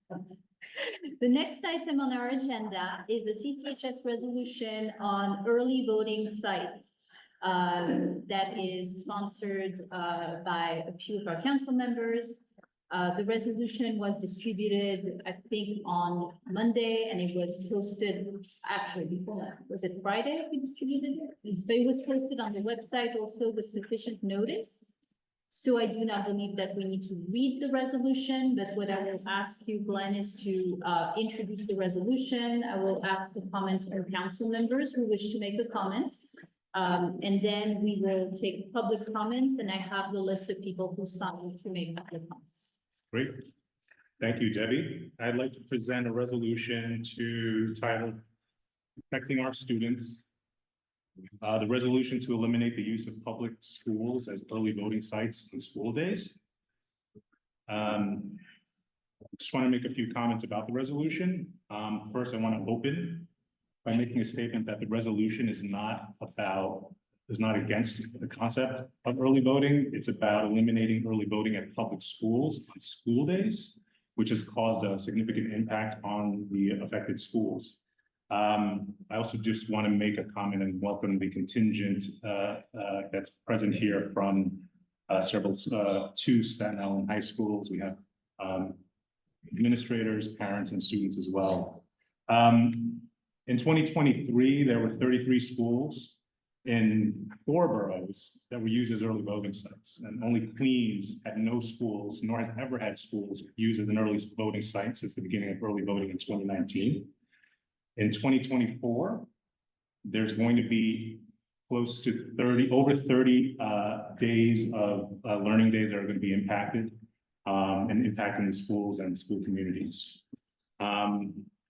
The next item on our agenda is a CCHS resolution on early voting sites. That is sponsored by a few of our council members. The resolution was distributed, I think, on Monday, and it was posted actually before that. Was it Friday we distributed it? But it was posted on the website also with sufficient notice. So I do not believe that we need to read the resolution, but what I will ask you, Glenn, is to introduce the resolution. I will ask for comments from council members who wish to make a comment. And then we will take public comments, and I have the list of people who signed to make public comments. Great. Thank you, Debbie. I'd like to present a resolution titled Protecting Our Students. The resolution to eliminate the use of public schools as early voting sites on school days. Just want to make a few comments about the resolution. First, I want to open by making a statement that the resolution is not against the concept of early voting. It's about eliminating early voting at public schools on school days, which has caused a significant impact on the affected schools. I also just want to make a comment and welcome the contingent that's present here from two Staten Island high schools. We have administrators, parents, and students as well. In 2023, there were 33 schools in 4 boroughs that were used as early voting sites, and only Queens had no schools, nor has ever had schools used as an early voting site since the beginning of early voting in 2019. In 2024, there's going to be close to over 30 days of learning days that are going to be impacted and impacting the schools and school communities.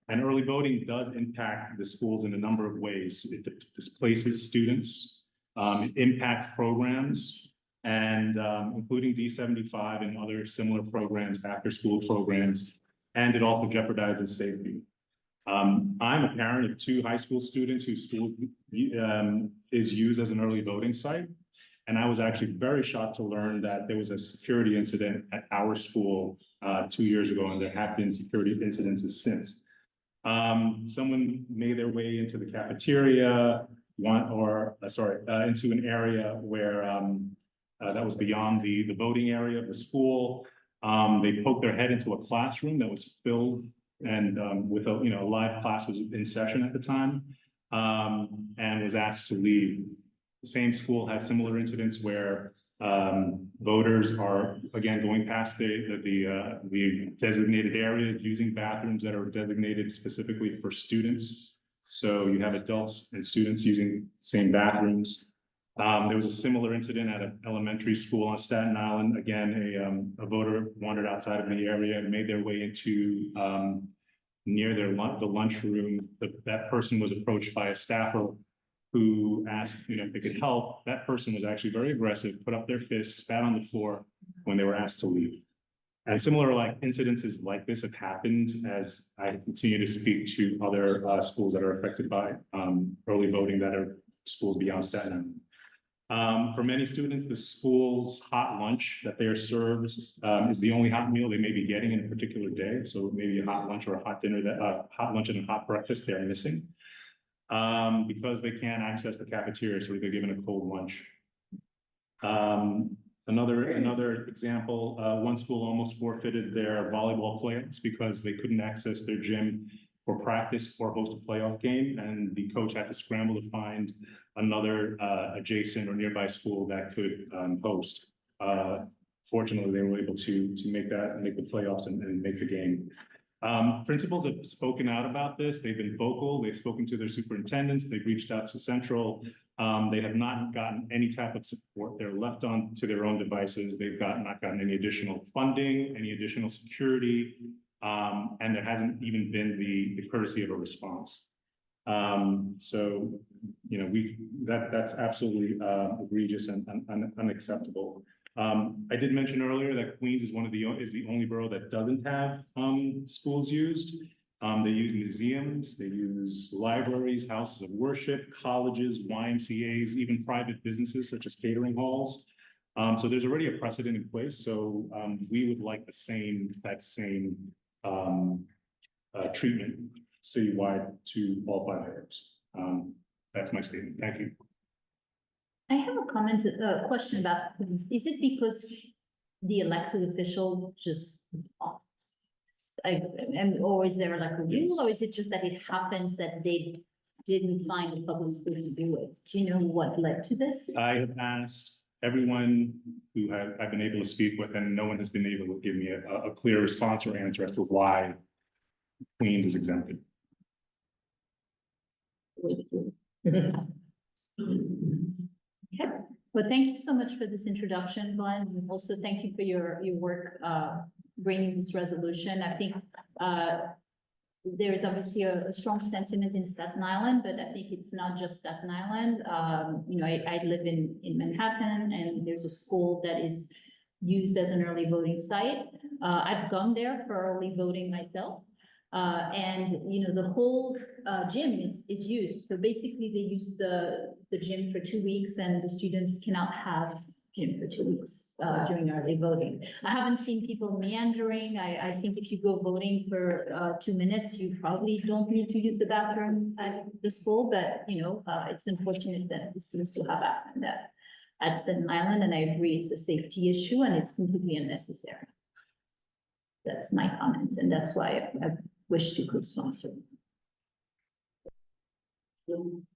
And early voting does impact the schools in a number of ways. It displaces students, it impacts programs, and including D75 and other similar programs, after-school programs, and it also jeopardizes safety. I'm a parent of 2 high school students whose school is used as an early voting site. And I was actually very shocked to learn that there was a security incident at our school 2 years ago, and there have been security incidents since. Someone made their way into the cafeteria, into an area where that was beyond the voting area of the school. They poked their head into a classroom that was filled and with a live class was in session at the time, and was asked to leave. The same school had similar incidents where voters are again going past the designated areas, using bathrooms that are designated specifically for students. So you have adults and students using the same bathrooms. There was a similar incident at an elementary school on Staten Island. Again, a voter wandered outside of the area and made their way into near the lunchroom. That person was approached by a staffer who asked, if they could help. That person was actually very aggressive, put up their fists, spat on the floor when they were asked to leave. And similar incidences like this have happened as I continue to speak to other schools that are affected by early voting that are schools beyond Staten Island. For many students, the school's hot lunch that they are served is the only hot meal they may be getting in a particular day. So maybe a hot lunch or a hot dinner, hot lunch and a hot breakfast they're missing because they can't access the cafeteria, so they're given a cold lunch. Another example, one school almost forfeited their volleyball playoffs because they couldn't access their gym for practice or host a playoff game, and the coach had to scramble to find another adjacent or nearby school that could host. Fortunately, they were able to make the playoffs and make the game. Principals have spoken out about this. They've been vocal. They've spoken to their superintendents. They've reached out to Central. They have not gotten any type of support. They're left on to their own devices. They've not gotten any additional funding, any additional security, and there hasn't even been the courtesy of a response. So, that's absolutely egregious and unacceptable. I did mention earlier that Queens is the only borough that doesn't have schools used. They use museums, they use libraries, houses of worship, colleges, YMCAs, even private businesses such as catering halls. So there's already a precedent in place. So we would like that same treatment citywide to all 5 boroughs. That's my statement. Thank you. I have a comment, question about this. Is it because the elected official just, or is there like a rule, or is it just that it happens that they didn't find a public school to do it? Do you know what led to this? I have asked everyone who I've been able to speak with, and no one has been able to give me a clear response or answer as to why Queens is exempted. Okay, well, thank you so much for this introduction, Glenn, and also thank you for your work, bringing this resolution. I think, there's obviously a strong sentiment in Staten Island, but I think it's not just Staten Island. You know, I live in Manhattan, and there's a school that is used as an early voting site. I've gone there for early voting myself. And, you know, the whole gym is used. So basically they use the gym for 2 weeks, and the students cannot have gym for 2 weeks during early voting. I haven't seen people meandering. I think if you go voting for 2 minutes, you probably don't need to use the bathroom at the school, but, you know, it's unfortunate that this seems to have happened at Staten Island, and I agree it's a safety issue and it's completely unnecessary. That's my comment, and that's why I wish to co-sponsor.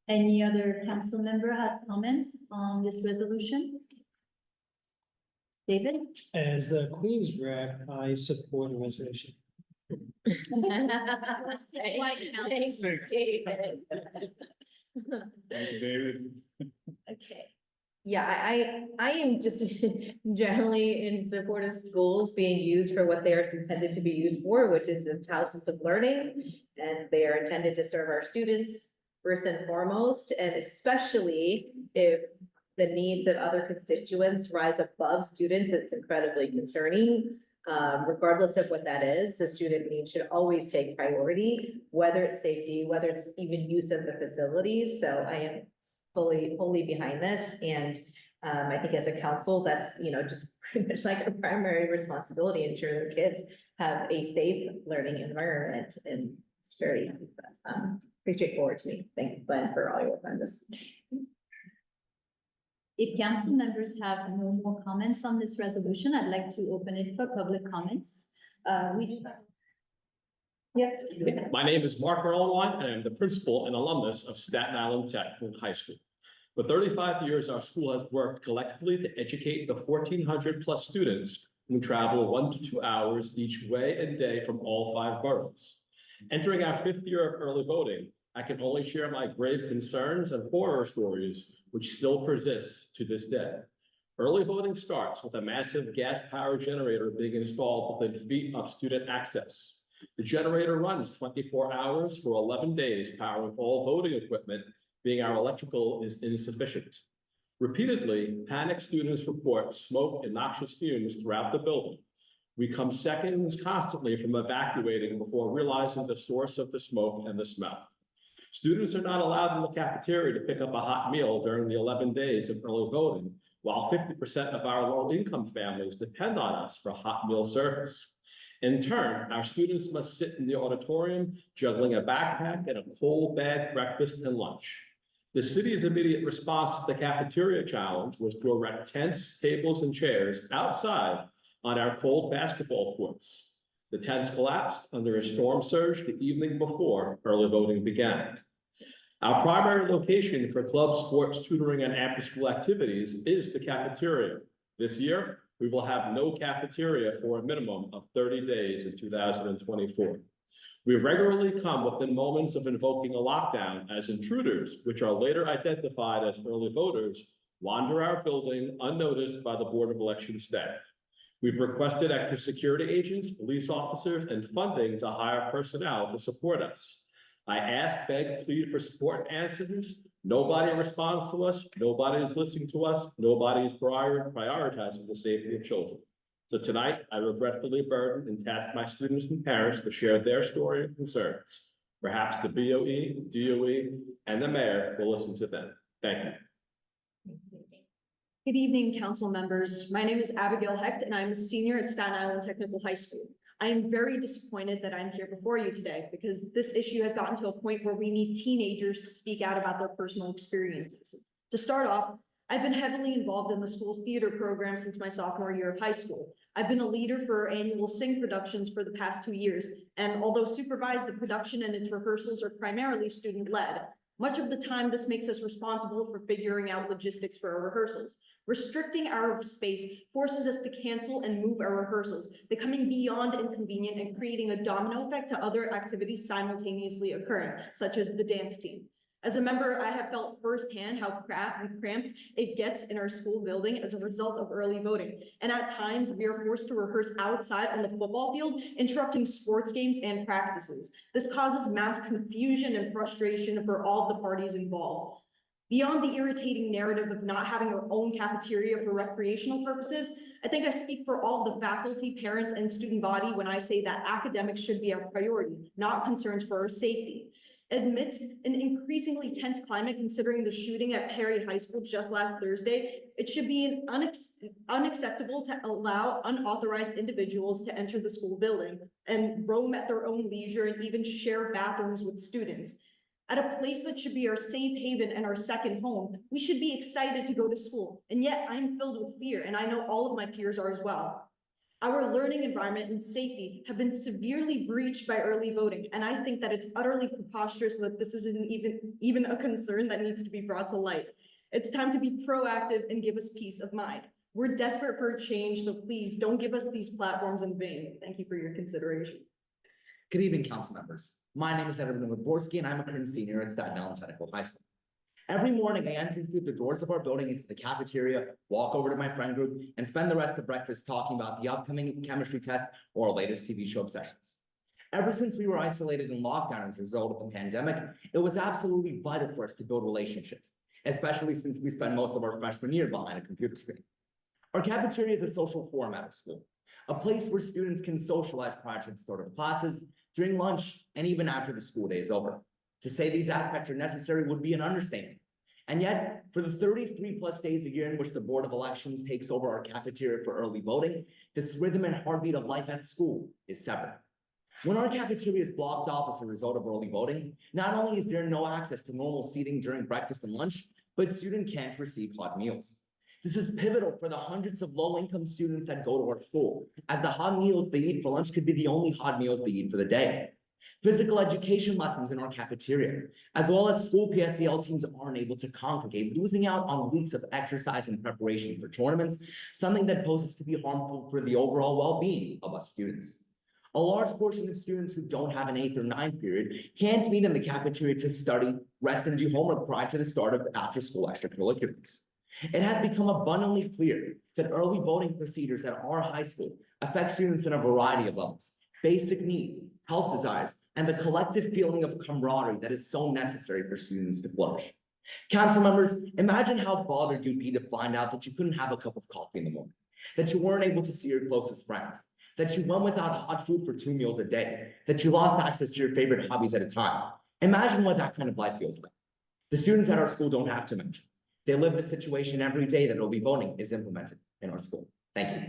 Any other council member has comments on this resolution? David? As the Queens rep, I support the resolution. Citywide Council. Thank you, David. Okay. Yeah, I am just generally in support of schools being used for what they are intended to be used for, which is as houses of learning. And they are intended to serve our students first and foremost, and especially if the needs of other constituents rise above students, it's incredibly concerning. Regardless of what that is, the student need should always take priority, whether it's safety, whether it's even use of the facilities. So I am fully behind this. And I think as a council, that's, you know, just pretty much like a primary responsibility, ensure their kids have a safe learning environment. And it's very pretty straightforward to me. Thanks, Glenn, for all your work on this. If council members have no more comments on this resolution, I'd like to open it for public comments. We do have. Yeah. My name is Mark Erlenwine, and I'm the principal and alumnus of Staten Island High School. For 35 years, our school has worked collectively to educate the 1,400 plus students who travel 1 to 2 hours each way and day from all 5 boroughs. Entering our 5th year of early voting, I can only share my grave concerns and horror stories which still persists to this day. Early voting starts with a massive gas-powered generator being installed within feet of student access. The generator runs 24 hours for 11 days, powering all voting equipment, being our electrical is insufficient. Repeatedly, panicked students report smoke and noxious fumes throughout the building. We come seconds constantly from evacuating before realizing the source of the smoke and the smell. Students are not allowed in the cafeteria to pick up a hot meal during the 11 days of early voting, while 50% of our low-income families depend on us for hot meal service. In turn, our students must sit in the auditorium, juggling a backpack and a cold bag breakfast and lunch. The city's immediate response to the cafeteria challenge was to erect tents, tables, and chairs outside on our cold basketball courts. The tents collapsed under a storm surge the evening before early voting began. Our primary location for club sports, tutoring, and after-school activities is the cafeteria. This year, we will have no cafeteria for a minimum of 30 days in 2024. We regularly come within moments of invoking a lockdown as intruders, which are later identified as early voters, wander our building unnoticed by the Board of Election staff. We've requested extra security agents, police officers, and funding to hire personnel to support us. I ask, beg, plead for support and answers. Nobody responds to us. Nobody is listening to us. Nobody is prioritizing the safety of children. So tonight, I regretfully burden and task my students and parents to share their story and concerns. Perhaps the BOE, DOE, and the mayor will listen to them. Thank you. Good evening, council members. My name is Abigail Hecht, and I'm a senior at Staten Island Technical High School. I'm very disappointed that I'm here before you today because this issue has gotten to a point where we need teenagers to speak out about their personal experiences. To start off, I've been heavily involved in the school's theater program since my sophomore year of high school. I've been a leader for annual Sing productions for the past 2 years, and although supervised, the production and its rehearsals are primarily student-led. Much of the time, this makes us responsible for figuring out logistics for our rehearsals. Restricting our space forces us to cancel and move our rehearsals, becoming beyond inconvenient and creating a domino effect to other activities simultaneously occurring, such as the dance team. As a member, I have felt firsthand how cramped it gets in our school building as a result of early voting. And at times, we are forced to rehearse outside on the football field, interrupting sports games and practices. This causes mass confusion and frustration for all of the parties involved. Beyond the irritating narrative of not having our own cafeteria for recreational purposes, I think I speak for all the faculty, parents, and student body when I say that academics should be our priority, not concerns for our safety. Amidst an increasingly tense climate, considering the shooting at Perry High School just last Thursday, it should be unacceptable to allow unauthorized individuals to enter the school building and roam at their own leisure and even share bathrooms with students. At a place that should be our safe haven and our second home, we should be excited to go to school. And yet I'm filled with fear, and I know all of my peers are as well. Our learning environment and safety have been severely breached by early voting, and I think that it's utterly preposterous that this isn't even a concern that needs to be brought to light. It's time to be proactive and give us peace of mind. We're desperate for a change, so please don't give us these platforms in vain. Thank you for your consideration. Good evening, council members. My name is Edwin Wyborski, and I'm a current senior at Staten Technical High School. Every morning, I enter through the doors of our building into the cafeteria, walk over to my friend group, and spend the rest of breakfast talking about the upcoming chemistry test or our latest TV show obsessions. Ever since we were isolated in lockdown as a result of the pandemic, it was absolutely vital for us to build relationships, especially since we spent most of our freshman year behind a computer screen. Our cafeteria is a social forum at our school, a place where students can socialize prior to the start of classes, during lunch, and even after the school day is over. To say these aspects are necessary would be an understatement. And yet, for the 33+ days a year in which the Board of Elections takes over our cafeteria for early voting, this rhythm and heartbeat of life at school is severed. When our cafeteria is blocked off as a result of early voting, not only is there no access to normal seating during breakfast and lunch, but students can't receive hot meals. This is pivotal for the hundreds of low-income students that go to our school, as the hot meals they eat for lunch could be the only hot meals they eat for the day. Physical education lessons in our cafeteria, as well as school PSEL teams aren't able to congregate, losing out on weeks of exercise and preparation for tournaments, something that poses to be harmful for the overall well-being of us students. A large portion of students who don't have an 8th or 9th period can't meet in the cafeteria to study, rest, and do homework prior to the start of after-school extracurriculars. It has become abundantly clear that early voting procedures at our high school affect students in a variety of levels, basic needs, health desires, and the collective feeling of camaraderie that is so necessary for students to flourish. Council members, imagine how bothered you'd be to find out that you couldn't have a cup of coffee in the morning, that you weren't able to see your closest friends, that you went without hot food for 2 meals a day, that you lost access to your favorite hobbies at a time. Imagine what that kind of life feels like. The students at our school don't have to mention. They live the situation every day that early voting is implemented in our school. Thank you.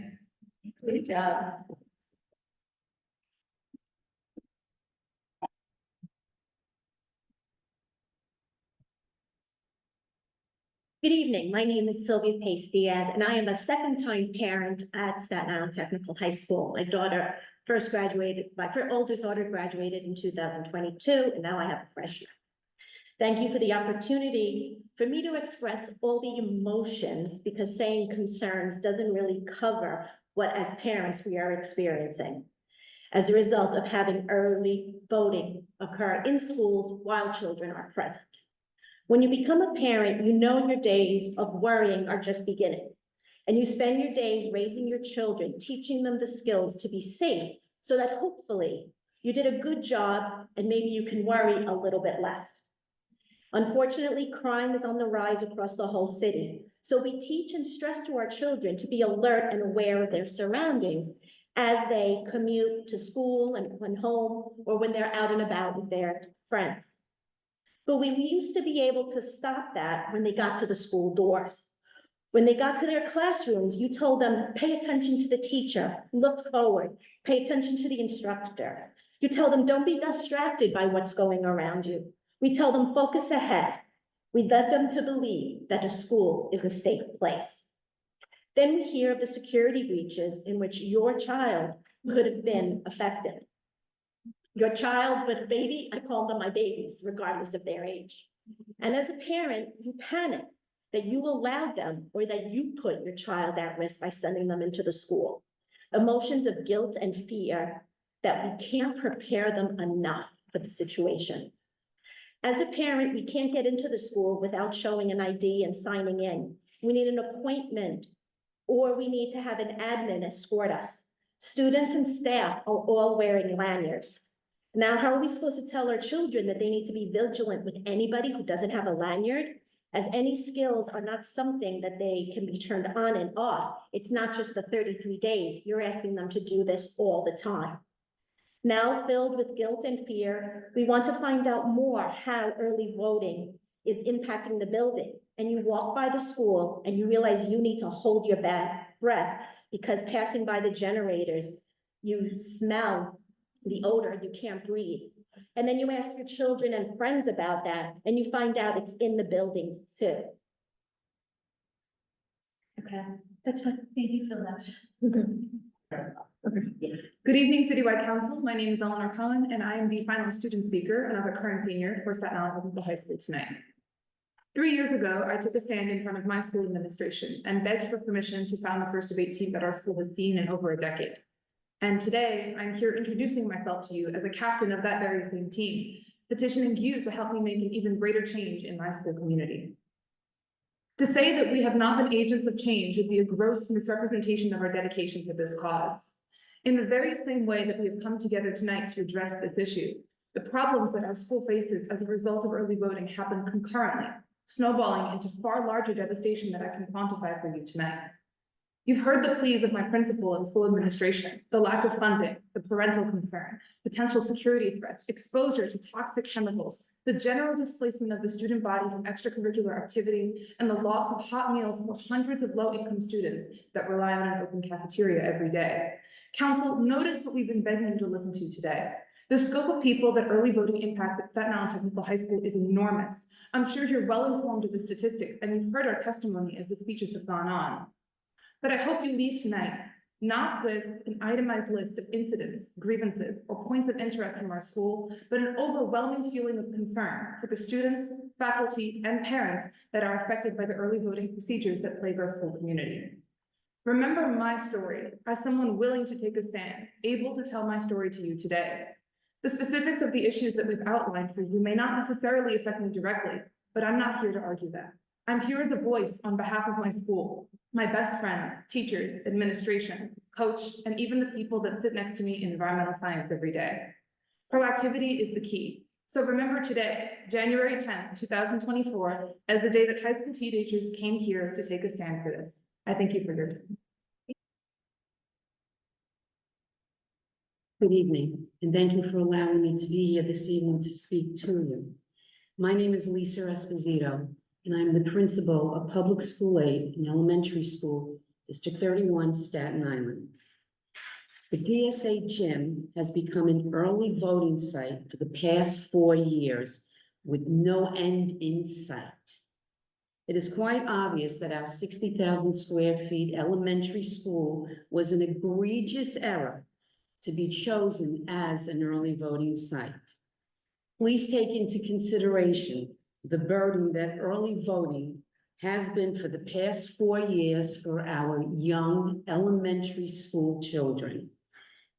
Good job. Good evening. My name is Sylvia Pace Diaz, and I am a second-time parent at Staten Island Technical High School. My oldest daughter graduated in 2022, and now I have a freshman. Thank you for the opportunity for me to express all the emotions, because saying concerns doesn't really cover what, as parents, we are experiencing as a result of having early voting occur in schools while children are present. When you become a parent, you know your days of worrying are just beginning, and you spend your days raising your children, teaching them the skills to be safe, so that hopefully you did a good job and maybe you can worry a little bit less. Unfortunately, crime is on the rise across the whole city, so we teach and stress to our children to be alert and aware of their surroundings as they commute to school and when home, or when they're out and about with their friends. But we used to be able to stop that when they got to the school doors. When they got to their classrooms, you told them, pay attention to the teacher, look forward, pay attention to the instructor. You tell them, don't be distracted by what's going around you. We tell them, focus ahead. We led them to believe that a school is a safe place. Then we hear of the security breaches in which your child could have been affected. Your child, but baby, I call them my babies, regardless of their age. And as a parent, you panic that you allowed them or that you put your child at risk by sending them into the school. Emotions of guilt and fear that we can't prepare them enough for the situation. As a parent, we can't get into the school without showing an ID and signing in. We need an appointment, or we need to have an admin escort us. Students and staff are all wearing lanyards. Now, how are we supposed to tell our children that they need to be vigilant with anybody who doesn't have a lanyard? As any skills are not something that they can be turned on and off. It's not just the 33 days. You're asking them to do this all the time. Now filled with guilt and fear, we want to find out more how early voting is impacting the building. And you walk by the school and you realize you need to hold your breath because passing by the generators, you smell the odor, you can't breathe. And then you ask your children and friends about that, and you find out it's in the building too. Okay, that's fine. Thank you so much. Good evening, Citywide Council. My name is Eleanor Cohen, and I am the final student speaker and I'm a current senior for Staten Island High School tonight. 3 years ago, I took a stand in front of my school administration and begged for permission to found the first debate team that our school has seen in over a decade. And today, I'm here introducing myself to you as a captain of that very same team, petitioning you to help me make an even greater change in my school community. To say that we have not been agents of change would be a gross misrepresentation of our dedication to this cause. In the very same way that we have come together tonight to address this issue, the problems that our school faces as a result of early voting happen concurrently, snowballing into far larger devastation that I can quantify for you tonight. You've heard the pleas of my principal and school administration, the lack of funding, the parental concern, potential security threats, exposure to toxic chemicals, the general displacement of the student body from extracurricular activities, and the loss of hot meals for hundreds of low-income students that rely on an open cafeteria every day. Council, notice what we've been begging you to listen to today. The scope of people that early voting impacts at Staten Island Technical High School is enormous. I'm sure you're well informed of the statistics and you've heard our testimony as the speeches have gone on. But I hope you leave tonight, not with an itemized list of incidents, grievances, or points of interest from our school, but an overwhelming feeling of concern for the students, faculty, and parents that are affected by the early voting procedures that plague our school community. Remember my story as someone willing to take a stand, able to tell my story to you today. The specifics of the issues that we've outlined for you may not necessarily affect me directly, but I'm not here to argue that. I'm here as a voice on behalf of my school, my best friends, teachers, administration, coach, and even the people that sit next to me in environmental science every day. Proactivity is the key. So remember today, January 10th, 2024, as the day that high school teenagers came here to take a stand for this. I thank you for your time. Good evening, and thank you for allowing me to be here this evening to speak to you. My name is Lisa Esposito, and I'm the principal of Public School 8 in Elementary School, District 31, Staten Island. The PSA gym has become an early voting site for the past 4 years with no end in sight. It is quite obvious that our 60,000 square feet elementary school was an egregious error to be chosen as an early voting site. Please take into consideration the burden that early voting has been for the past 4 years for our young elementary school children.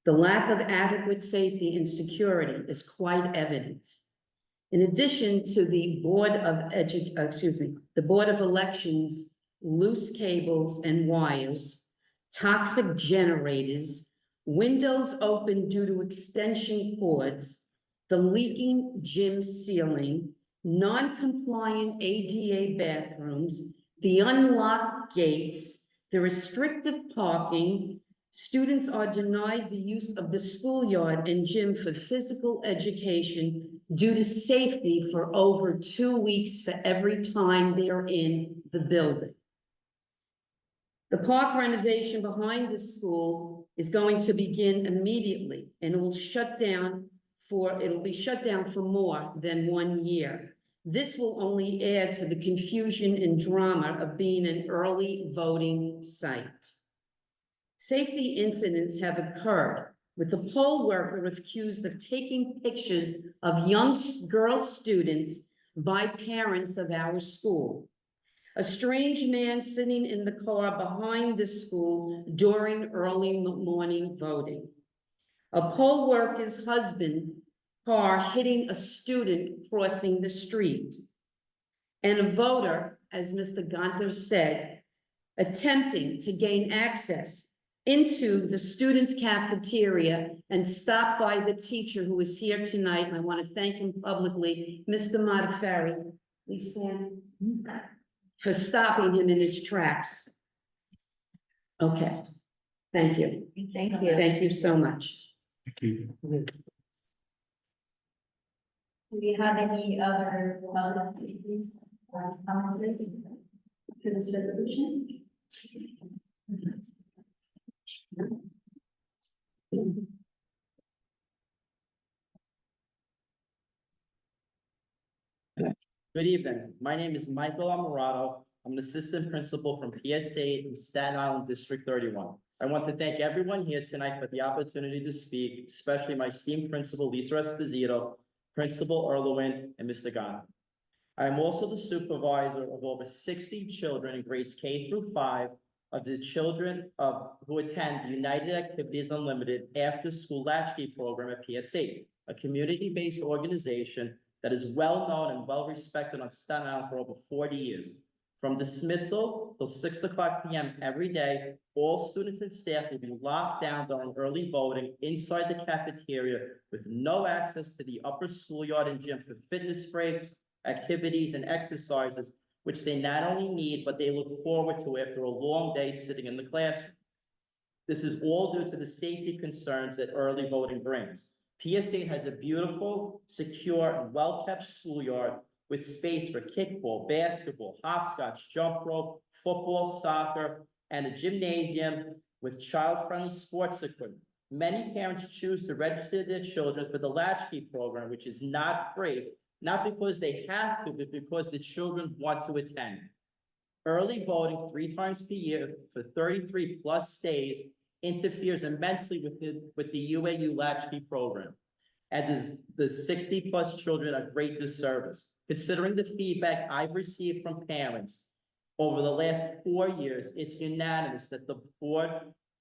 The lack of adequate safety and security is quite evident. In addition to the Board of Elections, loose cables and wires, toxic generators, windows open due to extension cords, the leaking gym ceiling, non-compliant ADA bathrooms, the unlocked gates, the restrictive parking, students are denied the use of the schoolyard and gym for physical education due to safety for over 2 weeks for every time they're in the building. The park renovation behind the school is going to begin immediately and it will be shut down for more than 1 year. This will only add to the confusion and drama of being an early voting site. Safety incidents have occurred with the poll worker accused of taking pictures of young girl students by parents of our school. A strange man sitting in the car behind the school during early morning voting. A poll worker's husband car hitting a student crossing the street. And a voter, as Mr. Gontha said, attempting to gain access into the students' cafeteria and stop by the teacher who is here tonight. And I want to thank him publicly, Mr. Modafferi, please stand, for stopping him in his tracks. Okay, thank you. Thank you. Thank you so much. Thank you. Do we have any other public speakers or commenters for this resolution? Good evening. My name is Michael Amarato. I'm an assistant principal from PSA in Staten Island District 31. I want to thank everyone here tonight for the opportunity to speak, especially my esteemed principal, Lisa Esposito, Principal Erlewin, and Mr. Gontha. I am also the supervisor of over 60 children in grades K through 5 of the children who attend the United Activities Unlimited after-school latchkey program at PSA, a community-based organization that is well-known and well-respected on Staten Island for over 40 years. From dismissal till 6 o'clock p.m. every day, all students and staff will be locked down during early voting inside the cafeteria with no access to the upper schoolyard and gym for fitness breaks, activities, and exercises, which they not only need, but they look forward to after a long day sitting in the classroom. This is all due to the safety concerns that early voting brings. PSA has a beautiful, secure, and well-kept schoolyard with space for kickball, basketball, hopscotch, jump rope, football, soccer, and a gymnasium with child-friendly sports equipment. Many parents choose to register their children for the latchkey program, which is not free, not because they have to, but because the children want to attend. Early voting 3 times per year for 33 plus days interferes immensely with the UAU latchkey program. And the 60 plus children are great disservice. Considering the feedback I've received from parents over the last 4 years, it's unanimous that the Board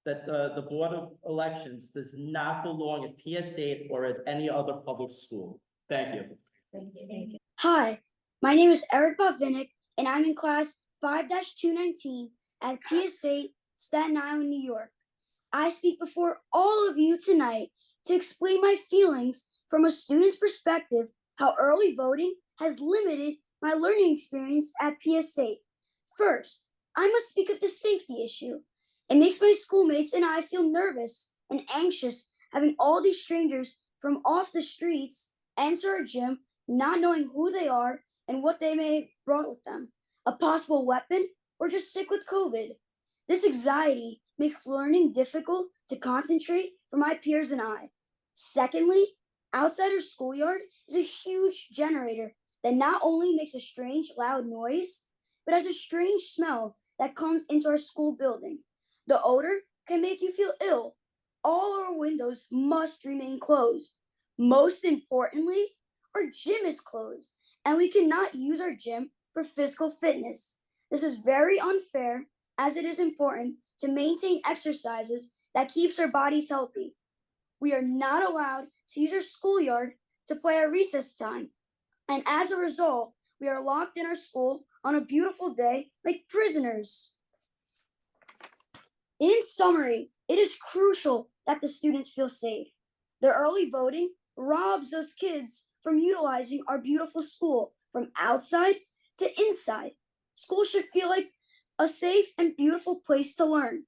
of Elections does not belong at PSA or at any other public school. Thank you. Thank you. Hi, my name is Eric Bavinick, and I'm in class 5-219 at PSA Staten Island, New York. I speak before all of you tonight to explain my feelings from a student's perspective, how early voting has limited my learning experience at PSA. First, I must speak of the safety issue. It makes my schoolmates and I feel nervous and anxious having all these strangers from off the streets enter our gym, not knowing who they are and what they may have brought with them, a possible weapon, or just sick with COVID. This anxiety makes learning difficult to concentrate for my peers and I. Secondly, outside our schoolyard is a huge generator that not only makes a strange loud noise, but has a strange smell that comes into our school building. The odor can make you feel ill. All our windows must remain closed. Most importantly, our gym is closed, and we cannot use our gym for physical fitness. This is very unfair, as it is important to maintain exercises that keeps our bodies healthy. We are not allowed to use our schoolyard to play at recess time, and as a result, we are locked in our school on a beautiful day like prisoners. In summary, it is crucial that the students feel safe. The early voting robs us kids from utilizing our beautiful school from outside to inside. School should feel like a safe and beautiful place to learn.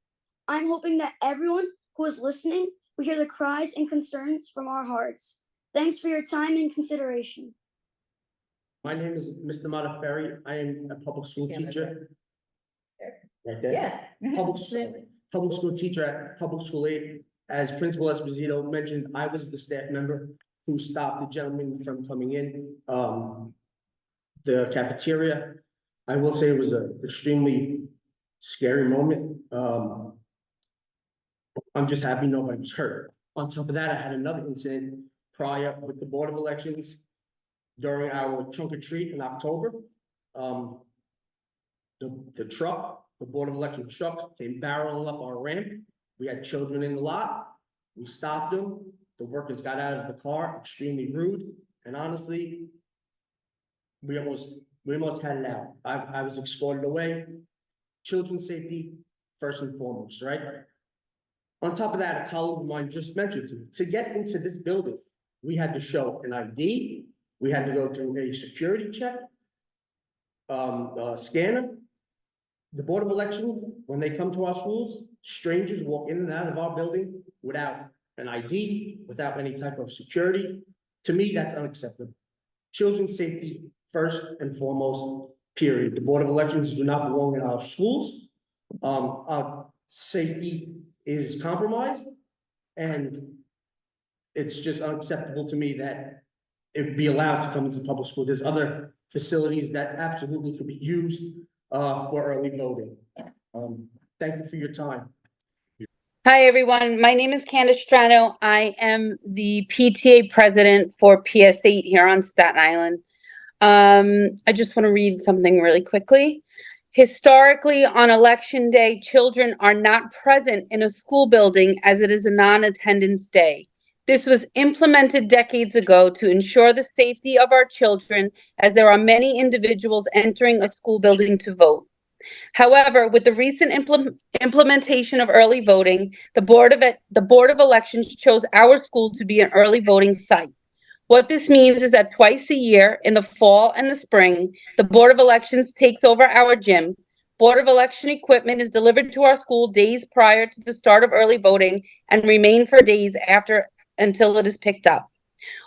I'm hoping that everyone who is listening will hear the cries and concerns from our hearts. Thanks for your time and consideration. My name is Mr. Modafferi. I am a public school teacher. right there. Yeah. Public school teacher at public school 8. As Principal Esposito mentioned, I was the staff member who stopped the gentleman from coming in, the cafeteria. I will say it was an extremely scary moment. I'm just happy nobody was hurt. On top of that, I had another incident prior with the Board of Elections during our trunk or treat in October. The truck, the Board of Election truck came barreling up our ramp. We had children in the lot. We stopped them. The workers got out of the car, extremely rude. And honestly, we almost had it out. I was escorted away. Children's safety, first and foremost, right? On top of that, a colleague of mine just mentioned to get into this building, we had to show an ID. We had to go through a security check, scanner. The Board of Elections, when they come to our schools, strangers walk in and out of our building without an ID, without any type of security. To me, that's unacceptable. Children's safety, first and foremost, period. The Board of Elections do not belong in our schools. Our safety is compromised, and it's just unacceptable to me that it be allowed to come into public school. There's other facilities that absolutely could be used for early voting. Thank you for your time. Hi, everyone. My name is Candace Strano. I am the PTA president for PS8 here on Staten Island. I just want to read something really quickly. Historically, on election day, children are not present in a school building as it is a non-attendance day. This was implemented decades ago to ensure the safety of our children, as there are many individuals entering a school building to vote. However, with the recent implementation of early voting, the Board of Elections chose our school to be an early voting site. What this means is that twice a year, in the fall and the spring, the Board of Elections takes over our gym. Board of Election equipment is delivered to our school days prior to the start of early voting and remain for days after until it is picked up.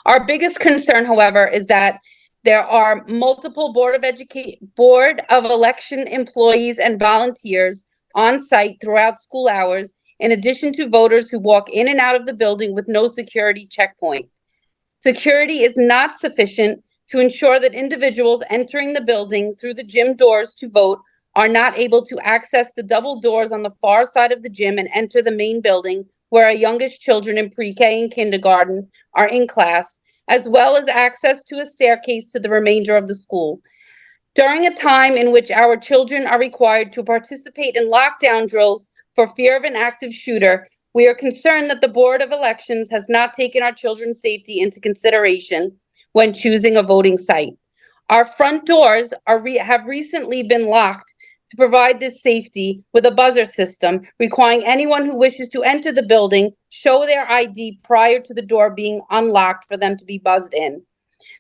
Our biggest concern, however, is that there are multiple Board of Election employees and volunteers on site throughout school hours, in addition to voters who walk in and out of the building with no security checkpoint. Security is not sufficient to ensure that individuals entering the building through the gym doors to vote are not able to access the double doors on the far side of the gym and enter the main building where our youngest children in pre-K and kindergarten are in class, as well as access to a staircase to the remainder of the school. During a time in which our children are required to participate in lockdown drills for fear of an active shooter, we are concerned that the Board of Elections has not taken our children's safety into consideration when choosing a voting site. Our front doors have recently been locked to provide this safety with a buzzer system, requiring anyone who wishes to enter the building show their ID prior to the door being unlocked for them to be buzzed in.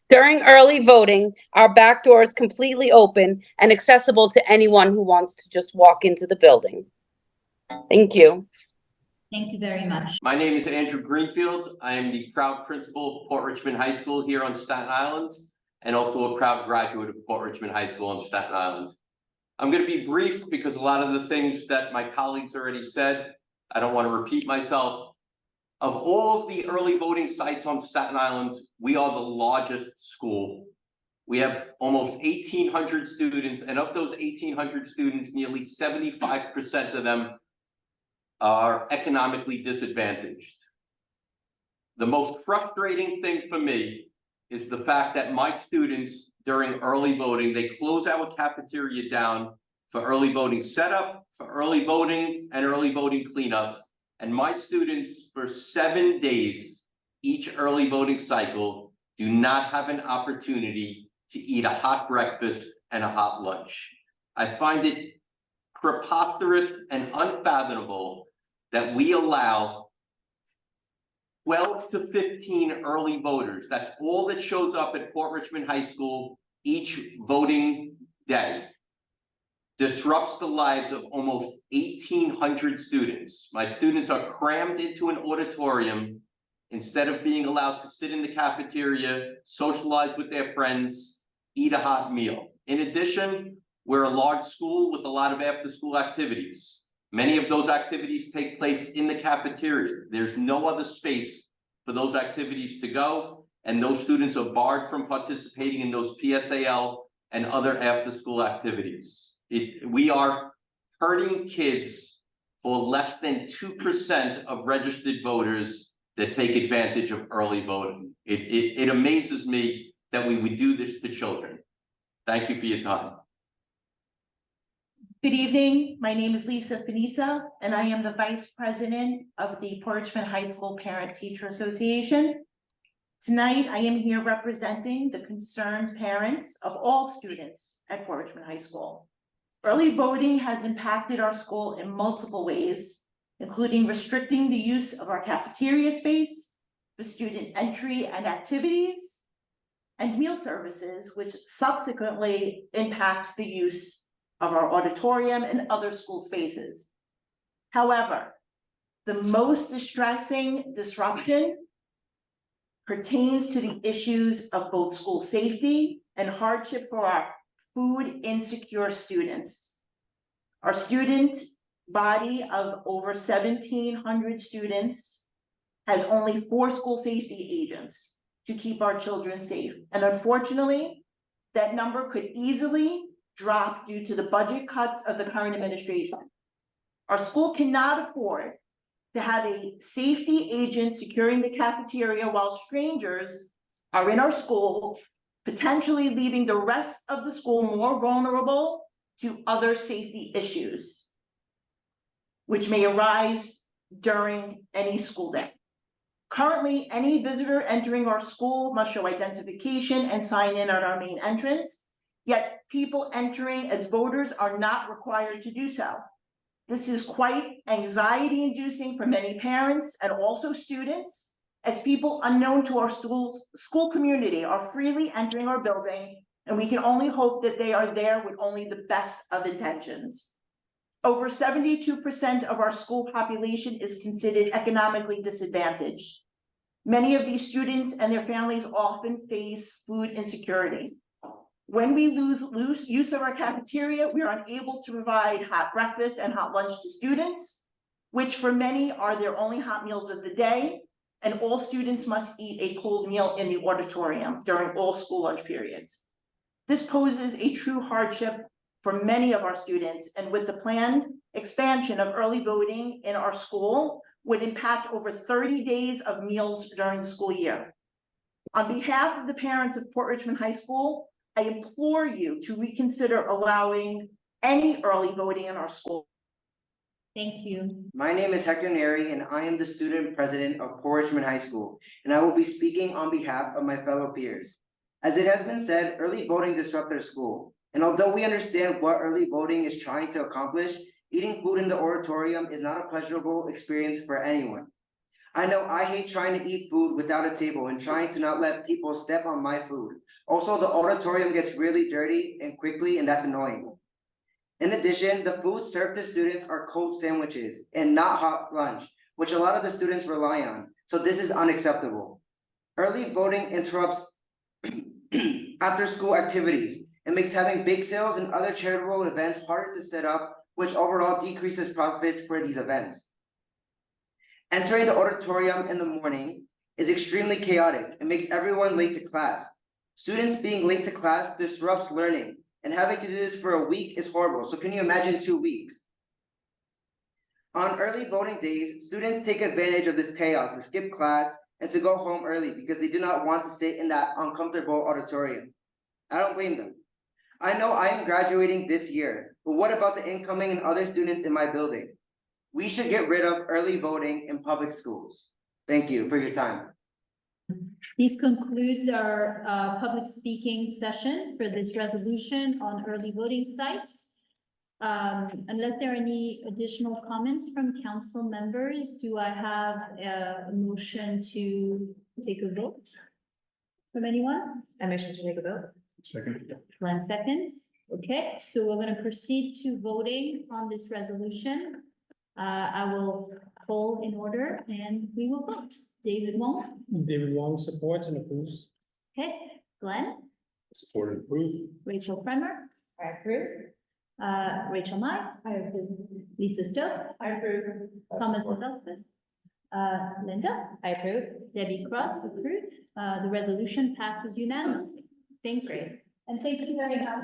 During early voting, our back door is completely open and accessible to anyone who wants to just walk into the building. Thank you. Thank you very much. My name is Andrew Greenfield. I am the proud principal of Port Richmond High School here on Staten Island, and also a proud graduate of Port Richmond High School on Staten Island. I'm going to be brief because a lot of the things that my colleagues already said, I don't want to repeat myself. Of all of the early voting sites on Staten Island, we are the largest school. We have almost 1,800 students, and of those 1,800 students, nearly 75% of them are economically disadvantaged. The most frustrating thing for me is the fact that my students during early voting, they close our cafeteria down for early voting setup, for early voting and early voting cleanup. And my students for 7 days, each early voting cycle, do not have an opportunity to eat a hot breakfast and a hot lunch. I find it preposterous and unfathomable that we allow 12 to 15 early voters. That's all that shows up at Port Richmond High School each voting day. Disrupts the lives of almost 1,800 students. My students are crammed into an auditorium instead of being allowed to sit in the cafeteria, socialize with their friends, eat a hot meal. In addition, We're a large school with a lot of after-school activities. Many of those activities take place in the cafeteria. There's no other space for those activities to go, and those students are barred from participating in those PSAL and other after-school activities. We are hurting kids for less than 2% of registered voters that take advantage of early voting. It amazes me that we would do this to children. Thank you for your time. Good evening. My name is Lisa Finita, and I am the Vice President of the Port Richmond High School Parent Teacher Association. Tonight, I am here representing the concerned parents of all students at Port Richmond High School. Early voting has impacted our school in multiple ways, including restricting the use of our cafeteria space for student entry and activities, and meal services, which subsequently impacts the use of our auditorium and other school spaces. However, the most distressing disruption pertains to the issues of both school safety and hardship for our food insecure students. Our student body of over 1,700 students has only 4 school safety agents to keep our children safe. And unfortunately, that number could easily drop due to the budget cuts of the current administration. Our school cannot afford to have a safety agent securing the cafeteria while strangers are in our school, potentially leaving the rest of the school more vulnerable to other safety issues, which may arise during any school day. Currently, any visitor entering our school must show identification and sign in at our main entrance. Yet people entering as voters are not required to do so. This is quite anxiety-inducing for many parents and also students, as people unknown to our school community are freely entering our building, and we can only hope that they are there with only the best of intentions. Over 72% of our school population is considered economically disadvantaged. Many of these students and their families often face food insecurity. When we lose use of our cafeteria, we are unable to provide hot breakfast and hot lunch to students, which for many are their only hot meals of the day, and all students must eat a cold meal in the auditorium during all school lunch periods. This poses a true hardship for many of our students, and with the planned expansion of early voting in our school would impact over 30 days of meals during the school year. On behalf of the parents of Port Richmond High School, I implore you to reconsider allowing any early voting in our school. Thank you. My name is Hector Neri, and I am the student president of Port Richmond High School, and I will be speaking on behalf of my fellow peers. As it has been said, early voting disrupts our school, and although we understand what early voting is trying to accomplish, eating food in the auditorium is not a pleasurable experience for anyone. I know I hate trying to eat food without a table and trying to not let people step on my food. Also, the auditorium gets really dirty and quickly, and that's annoying. In addition, the food served to students are cold sandwiches and not hot lunch, which a lot of the students rely on. So this is unacceptable. Early voting interrupts after school activities and makes having bake sales and other charitable events harder to set up, which overall decreases profits for these events. Entering the auditorium in the morning is extremely chaotic and makes everyone late to class. Students being late to class disrupts learning, and having to do this for a week is horrible. So can you imagine 2 weeks? On early voting days, students take advantage of this chaos to skip class and to go home early because they do not want to sit in that uncomfortable auditorium. I don't blame them. I know I am graduating this year, but what about the incoming and other students in my building? We should get rid of early voting in public schools. Thank you for your time. This concludes our public speaking session for this resolution on early voting sites. Unless there are any additional comments from council members, do I have a motion to take a vote from anyone? I motion to take a vote. Second. Glenn seconds. Okay, so we're going to proceed to voting on this resolution. I will poll in order and we will vote. David Wong. David Wong supports and approves. Okay, Glenn. Support and approve. Rachel Kremer. I approve. Rachel Mai. I approve. Lisa Stowe. I approve. Thomas Elspeth. Linda. I approve. Debbie Cross, approve. The resolution passes unanimously. Thank you. And thank you very much.